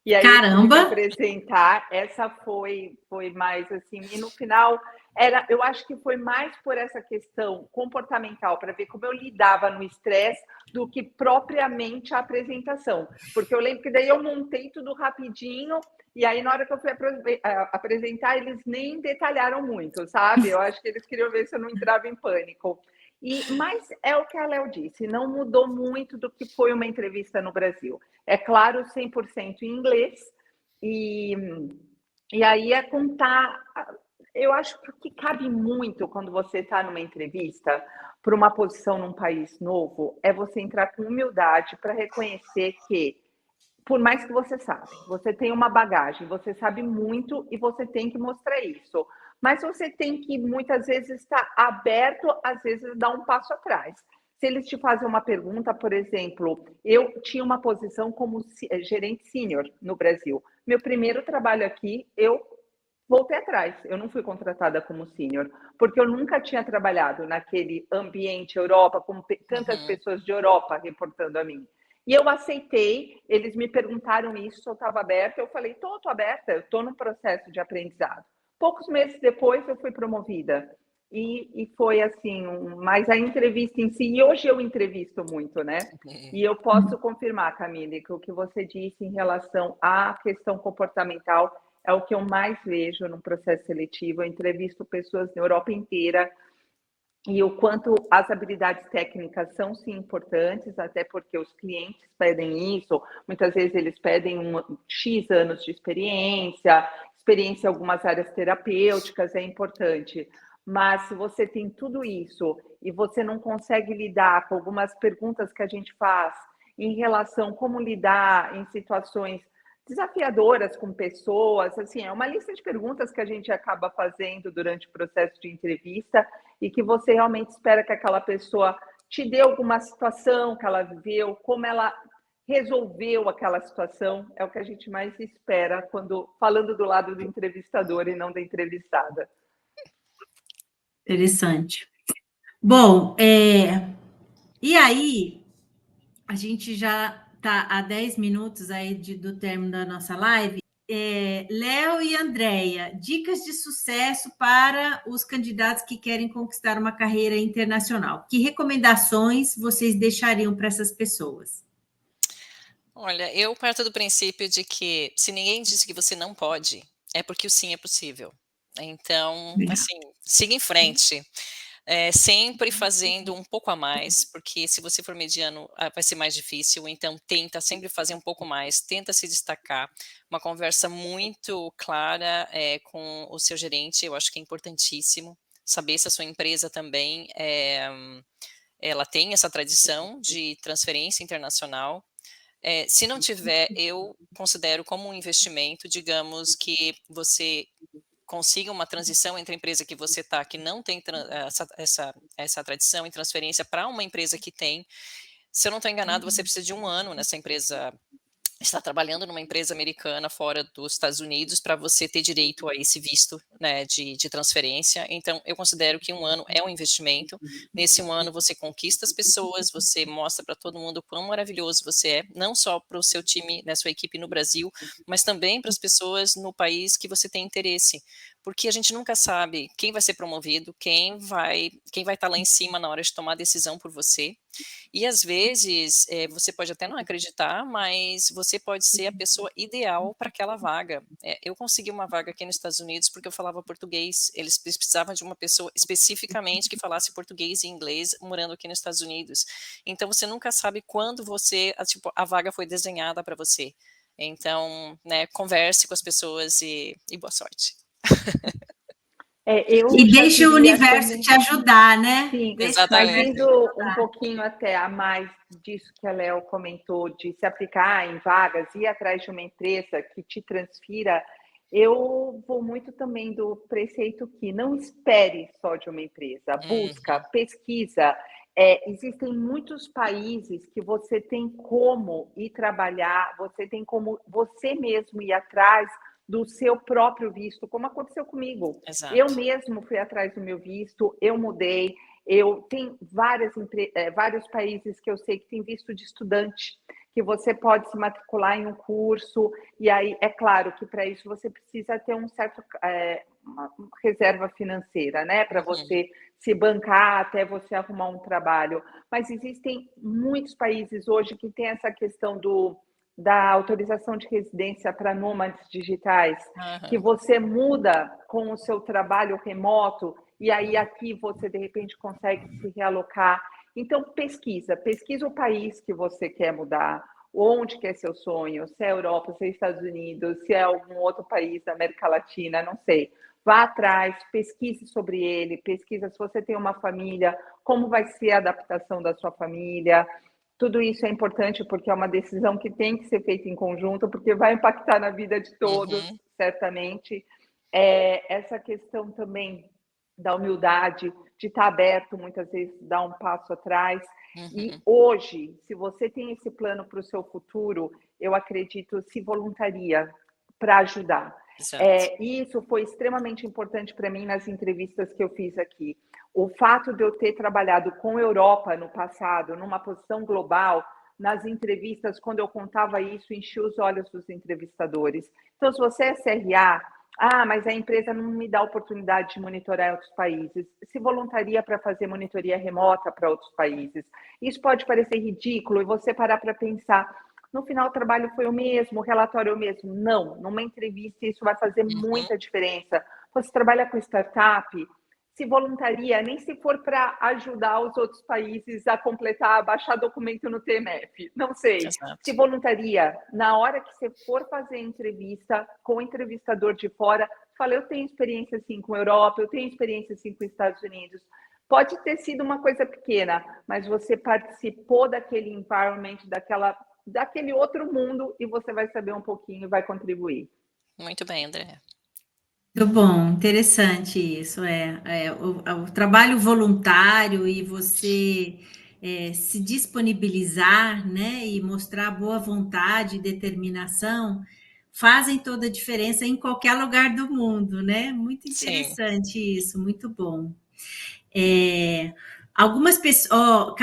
S3: E aí
S1: Caramba!
S3: eu tive que apresentar. Essa foi mais assim. E no final, Eu acho que foi mais por essa questão comportamental, para ver como eu lidava no estresse, do que propriamente a apresentação. Porque eu lembro que daí eu montei tudo rapidinho, e aí na hora que eu fui apresentar, eles nem detalharam muito, sabe? Eu acho que eles queriam ver se eu não entrava em pânico. Mas é o que a Léo disse, não mudou muito do que foi uma entrevista no Brasil. É claro, 100% em inglês, e aí é contar. Eu acho que cabe muito quando você está numa entrevista para uma posição num país novo, é você entrar com humildade para reconhecer que, por mais que você tem uma bagagem, você sabe muito e você tem que mostrar isso. Mas você tem que, muitas vezes, estar aberto, às vezes, dar um passo atrás. Se eles te fazem uma pergunta, por exemplo, eu tinha uma posição como gerente sênior no Brasil. Meu primeiro trabalho aqui, eu voltei atrás. Eu não fui contratada como sênior, porque eu nunca tinha trabalhado naquele ambiente Europa, com tantas pessoas de Europa reportando a mim. E eu aceitei, eles me perguntaram isso, se eu estava aberta, eu falei, estou aberta, eu estou num processo de aprendizado. Poucos meses depois, eu fui promovida. E foi assim, mas a entrevista em si, e hoje eu entrevisto muito, né? E eu posso confirmar, Camille, que o que você disse em relação à questão comportamental é o que eu mais vejo no processo seletivo. Eu entrevisto pessoas na Europa inteira, e o quanto as habilidades técnicas são, sim, importantes, até porque os clientes pedem isso, muitas vezes eles pedem X anos de experiência em algumas áreas terapêuticas, é importante. Mas se você tem tudo isso e você não consegue lidar com algumas perguntas que a gente faz em relação a como lidar em situações desafiadoras com pessoas, assim, é uma lista de perguntas que a gente acaba fazendo durante o processo de entrevista, e que você realmente espera que aquela pessoa te dê alguma situação que ela viveu, como ela resolveu aquela situação, é o que a gente mais espera quando falando do lado do entrevistador e não da entrevistada.
S1: Interessante. Bom, e aí, a gente já está a 10 minutos aí do término da nossa live. Léo e Andréia, dicas de sucesso para os candidatos que querem conquistar uma carreira internacional. Que recomendações vocês deixariam para essas pessoas?
S2: Olha, eu parto do princípio de que se ninguém disse que você não pode, é porque o sim é possível. Então, assim, siga em frente. Sempre fazendo um pouco a mais, porque se você for mediano, vai ser mais difícil, então tenta sempre fazer um pouco mais, tenta se destacar. Uma conversa muito clara com o seu gerente, eu acho que é importantíssimo. Saber se a sua empresa também ela tem essa tradição de transferência internacional. Se não tiver, eu considero como um investimento, digamos que você consiga uma transição entre a empresa que você está, que não tem essa tradição em transferência, para uma empresa que tem. Se eu não estou enganado, você precisa de 1 ano nessa empresa, está trabalhando numa empresa americana fora dos Estados Unidos para você ter direito a esse visto, né, de transferência. Então, eu considero que 1 ano é um investimento. Nesse 1 ano, você conquista as pessoas, você mostra para todo mundo quão maravilhoso você é, não só para o seu time, né, sua equipe no Brasil, mas também para as pessoas no país que você tem interesse. Porque a gente nunca sabe quem vai ser promovido, quem vai estar lá em cima na hora de tomar a decisão por você. E às vezes, você pode até não acreditar, mas você pode ser a pessoa ideal para aquela vaga. Eu consegui uma vaga aqui nos Estados Unidos porque eu falava português. Eles precisavam de uma pessoa especificamente que falasse português e inglês morando aqui nos Estados Unidos. Então você nunca sabe quando a vaga foi desenhada para você. Então, né, converse com as pessoas e boa sorte.
S1: E deixe o universo te ajudar, né?
S3: Sim,
S2: exatamente.
S3: Mas indo um pouquinho até a mais disso que a Léo comentou, de se aplicar em vagas, ir atrás de uma empresa que te transfira, eu vou muito também do preceito que não espere só de uma empresa, busca, pesquisa. Existem muitos países que você tem como ir trabalhar, você tem como você mesmo ir atrás do seu próprio visto, como aconteceu comigo.
S2: Exato.
S3: Eu mesmo fui atrás do meu visto, eu mudei. Eu tenho vários países que eu sei que tem visto de estudante, que você pode se matricular em um curso, e aí é claro que para isso você precisa ter uma reserva financeira, né? Para você se bancar até você arrumar um trabalho. Mas existem muitos países hoje que têm essa questão da autorização de residência para nômades digitais, que você muda com o seu trabalho remoto e aí aqui você, de repente, consegue se realocar. Então, pesquisa o país que você quer mudar, onde que é seu sonho, se é Europa, se é Estados Unidos, se é algum outro país da América Latina, não sei. Vá atrás, pesquise sobre ele, pesquisa se você tem uma família, como vai ser a adaptação da sua família. Tudo isso é importante porque é uma decisão que tem que ser feita em conjunto, porque vai impactar na vida de todos, certamente. Essa questão também da humildade, de estar aberto, muitas vezes, dar um passo atrás. E hoje, se você tem esse plano para o seu futuro, eu acredito, se voluntaria para ajudar. Isso foi extremamente importante para mim nas entrevistas que eu fiz aqui. O fato de eu ter trabalhado com a Europa no passado, numa posição global, nas entrevistas, quando eu contava isso, enchia os olhos dos entrevistadores. Então, se você é CRA, mas a empresa não me dá oportunidade de monitorar em outros países. Se voluntaria para fazer monitoria remota para outros países. Isso pode parecer ridículo e você parar para pensar, no final o trabalho foi o mesmo, o relatório é o mesmo. Não, numa entrevista isso vai fazer muita diferença. Você trabalha com startup, se voluntaria, nem se for para ajudar os outros países a completar, a baixar documento no TMF, não sei. Se voluntaria, na hora que você for fazer entrevista com o entrevistador de fora, fala, eu tenho experiência assim com a Europa, eu tenho experiência assim com os Estados Unidos. Pode ter sido uma coisa pequena, mas você participou daquele environment, daquele outro mundo e você vai saber um pouquinho e vai contribuir.
S2: Muito bem, André.
S1: Muito bom, interessante isso, o trabalho voluntário e você se disponibilizar, né, e mostrar boa vontade e determinação fazem toda a diferença em qualquer lugar do mundo, né? Muito interessante isso, muito bom. Algumas pessoas,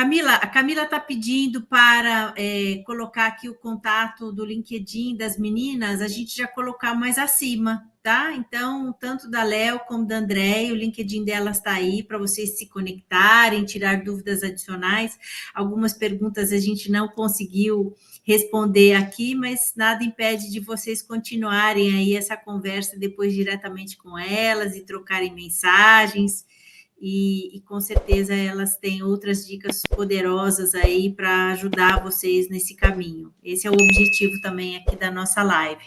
S1: a Camila está pedindo para colocar aqui o contato do LinkedIn das meninas, a gente já colocar mais acima, tá? Então, tanto da Léo como da Andréia, o LinkedIn delas está aí para vocês se conectarem, tirar dúvidas adicionais. Algumas perguntas a gente não conseguiu responder aqui, mas nada impede de vocês continuarem aí essa conversa depois diretamente com elas e trocarem mensagens. E com certeza elas têm outras dicas poderosas aí para ajudar vocês nesse caminho. Esse é o objetivo também aqui da nossa live.